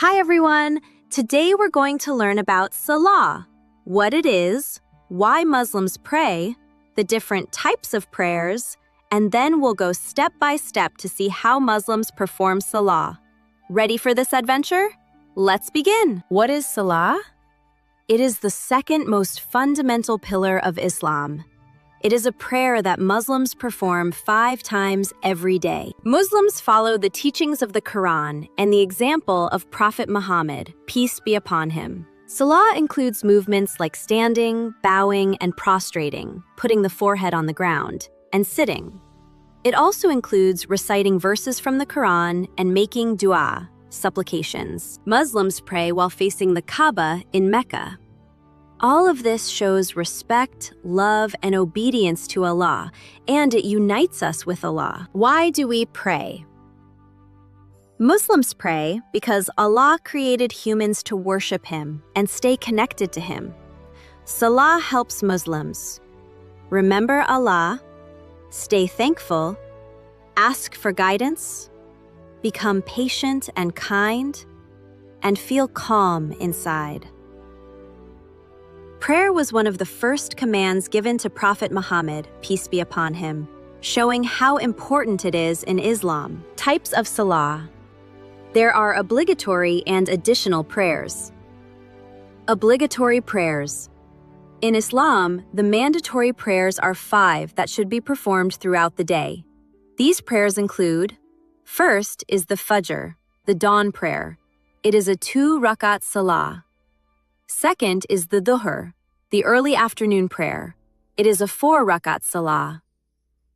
Hi everyone! Today we're going to learn about Salah, what it is, why Muslims pray, the different types of prayers, and then we'll go step by step to see how Muslims perform Salah. Ready for this adventure? Let's begin! What is Salah? It is the second most fundamental pillar of Islam. It is a prayer that Muslims perform 5 times every day. Muslims follow the teachings of the Quran and the example of Prophet Muhammad, peace be upon him. Salah includes movements like standing, bowing, and prostrating, putting the forehead on the ground, and sitting. It also includes reciting verses from the Quran and making dua, supplications. Muslims pray while facing the Kaaba in Mecca. All of this shows respect, love, and obedience to Allah, and it unites us with Allah. Why do we pray? Muslims pray because Allah created humans to worship Him and stay connected to Him. Salah helps Muslims remember Allah, stay thankful, ask for guidance, become patient and kind, and feel calm inside. Prayer was one of the first commands given to Prophet Muhammad, peace be upon him, showing how important it is in Islam. Types of Salah. There are obligatory and additional prayers. Obligatory prayers. In Islam, the mandatory prayers are 5 that should be performed throughout the day. These prayers include: first is the Fajr, the dawn prayer. It is a 2-rakat Salah. Second is the Dhuhr, the early afternoon prayer. It is a 4-rakat Salah.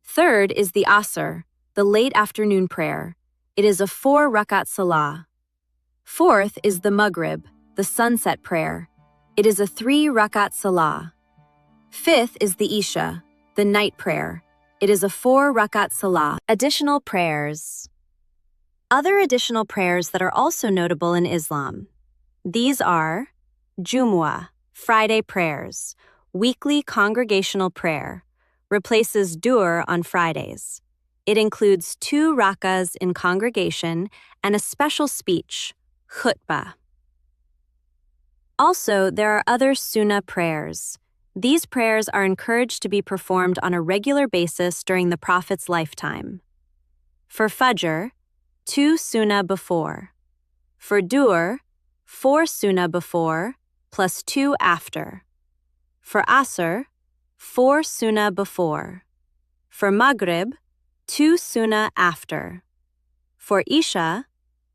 Third is the Asr, the late afternoon prayer. It is a 4-rakat Salah. Fourth is the Maghrib, the sunset prayer. It is a 3-rakat Salah. Fifth is the Isha, the night prayer. It is a 4-rakat Salah. Additional prayers. Other additional prayers that are also notable in Islam. These are Jumu'ah, Friday prayers, weekly congregational prayer, replaces Dhuhr on Fridays. It includes 2 rakas in congregation and a special speech, khutbah. Also, there are other sunnah prayers. These prayers are encouraged to be performed on a regular basis during the Prophet's lifetime. For Fajr, 2 sunnah before. For Dhuhr, 4 sunnah before, plus 2 after. For Asr, 4 sunnah before. For Maghrib, 2 sunnah after. For Isha,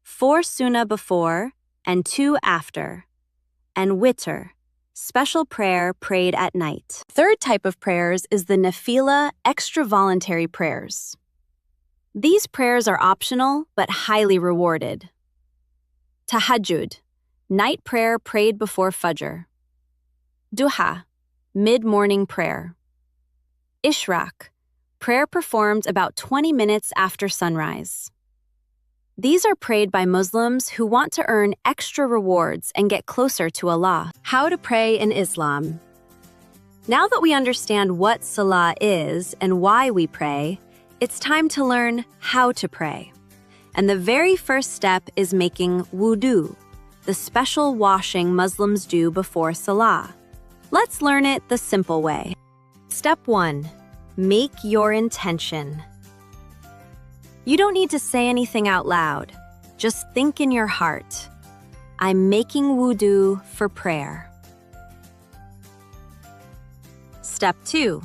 4 sunnah before and 2 after. And Witr, special prayer prayed at night. Third type of prayers is the Nafila, extra voluntary prayers. These prayers are optional but highly rewarded. Tahajjud, night prayer prayed before Fajr. Duha, mid-morning prayer. Ishraq, prayer performed about 20 minutes after sunrise. These are prayed by Muslims who want to earn extra rewards and get closer to Allah. How to pray in Islam. Now that we understand what Salah is and why we pray, it's time to learn how to pray. And the very first step is making Wudu, the special washing Muslims do before Salah. Let's learn it the simple way. Step 1. Make your intention. You don't need to say anything out loud. Just think in your heart. I'm making wudu for prayer. Step 2.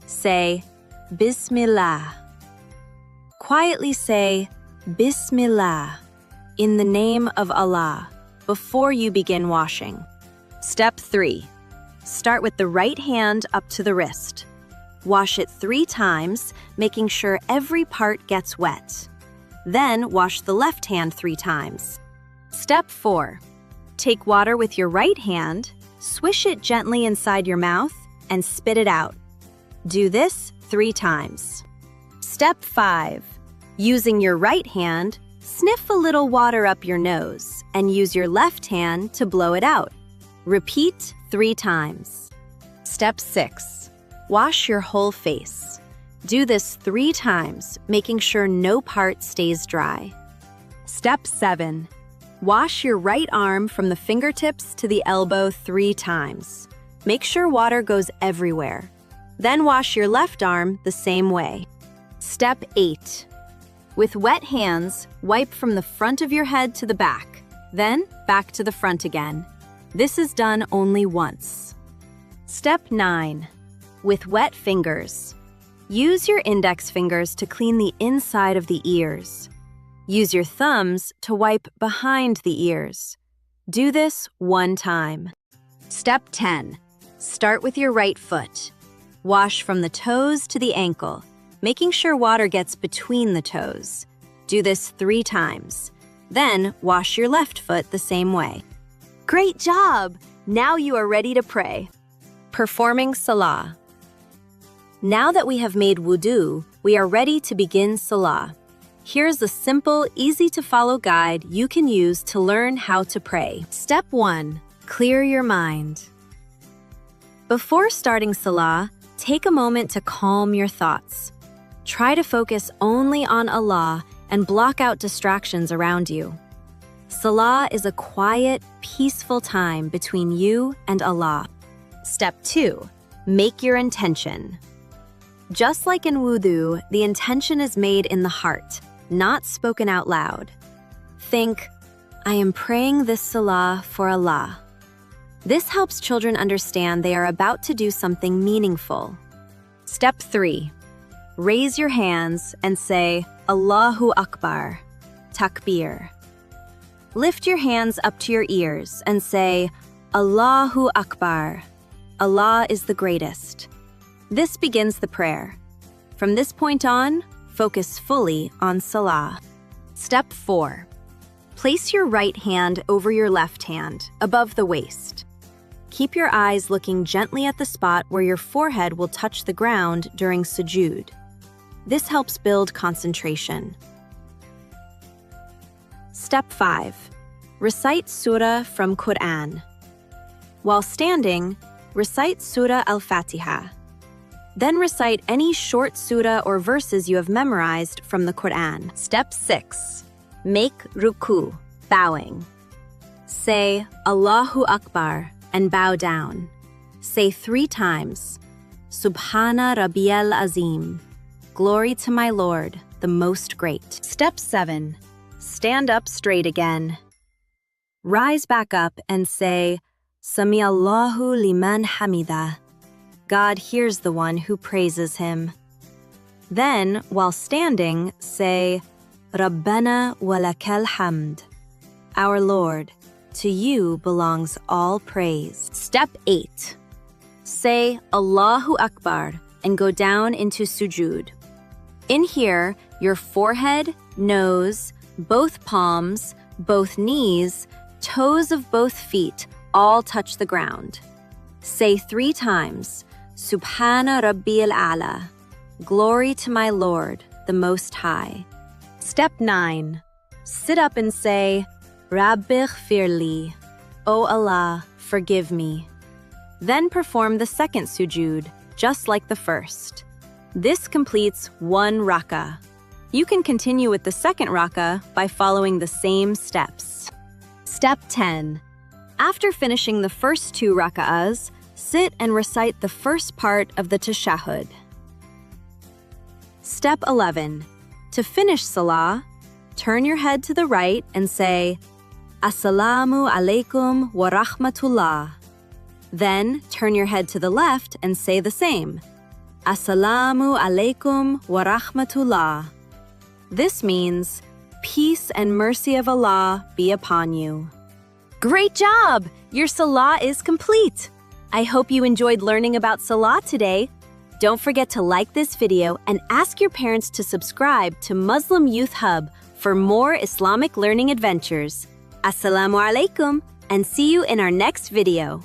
Say, Bismillah. Quietly say, Bismillah, in the name of Allah, before you begin washing. Step 3. Start with the right hand up to the wrist. Wash it 3 times, making sure every part gets wet. Then wash the left hand 3 times. Step 4. Take water with your right hand, swish it gently inside your mouth, and spit it out. Do this 3 times. Step 5. Using your right hand, sniff a little water up your nose and use your left hand to blow it out. Repeat 3 times. Step 6. Wash your whole face. Do this 3 times, making sure no part stays dry. Step 7. Wash your right arm from the fingertips to the elbow 3 times. Make sure water goes everywhere. Then wash your left arm the same way. Step 8. With wet hands, wipe from the front of your head to the back, then back to the front again. This is done only once. Step 9. With wet fingers. Use your index fingers to clean the inside of the ears. Use your thumbs to wipe behind the ears. Do this 1 time. Step 10. Start with your right foot. Wash from the toes to the ankle, making sure water gets between the toes. Do this 3 times. Then wash your left foot the same way. Great job! Now you are ready to pray. Performing Salah. Now that we have made wudu, we are ready to begin Salah. Here's a simple, easy-to-follow guide you can use to learn how to pray. Step 1. Clear your mind. Before starting Salah, take a moment to calm your thoughts. Try to focus only on Allah and block out distractions around you. Salah is a quiet, peaceful time between you and Allah. Step 2. Make your intention. Just like in wudu, the intention is made in the heart, not spoken out loud. Think, I am praying this Salah for Allah. This helps children understand they are about to do something meaningful. Step 3. Raise your hands and say, Allahu Akbar, Takbir. Lift your hands up to your ears and say, Allahu Akbar, Allah is the greatest. This begins the prayer. From this point on, focus fully on Salah. Step 4. Place your right hand over your left hand, above the waist. Keep your eyes looking gently at the spot where your forehead will touch the ground during sujood. This helps build concentration. Step 5. Recite Surah from Quran. While standing, recite Surah Al-Fatiha. Then recite any short surah or verses you have memorized from the Quran. Step 6. Make ruku, bowing. Say Allahu Akbar and bow down. Say 3 times, Subhana Rabbiyal Azim. Glory to my Lord, the Most Great. Step 7. Stand up straight again. Rise back up and say, Sami Allahu liman hamida. God hears the one who praises him. Then, while standing, say, Rabbana walakal hamd. Our Lord, to you belongs all praise. Step 8. Say Allahu Akbar and go down into sujood. In here, your forehead, nose, both palms, both knees, toes of both feet all touch the ground. Say 3 times, Subhana Rabbiyal A'la. Glory to my Lord, the Most High. Step 9. Sit up and say, Rabbi Ghfirli. O Allah, forgive me. Then perform the second sujood, just like the first. This completes 1 rak'ah. You can continue with the second rak'ah by following the same steps. Step 10. After finishing the first 2 rak'ahs, sit and recite the first part of the tashahhud. Step 11. To finish Salah, turn your head to the right and say, Assalamu alaikum wa rahmatullah. Then turn your head to the left and say the same, Assalamu alaikum wa rahmatullah. This means, peace and mercy of Allah be upon you. Great job! Your Salah is complete! I hope you enjoyed learning about Salah today. Don't forget to like this video and ask your parents to subscribe to Muslim Youth Hub for more Islamic learning adventures. Assalamu alaikum, and see you in our next video.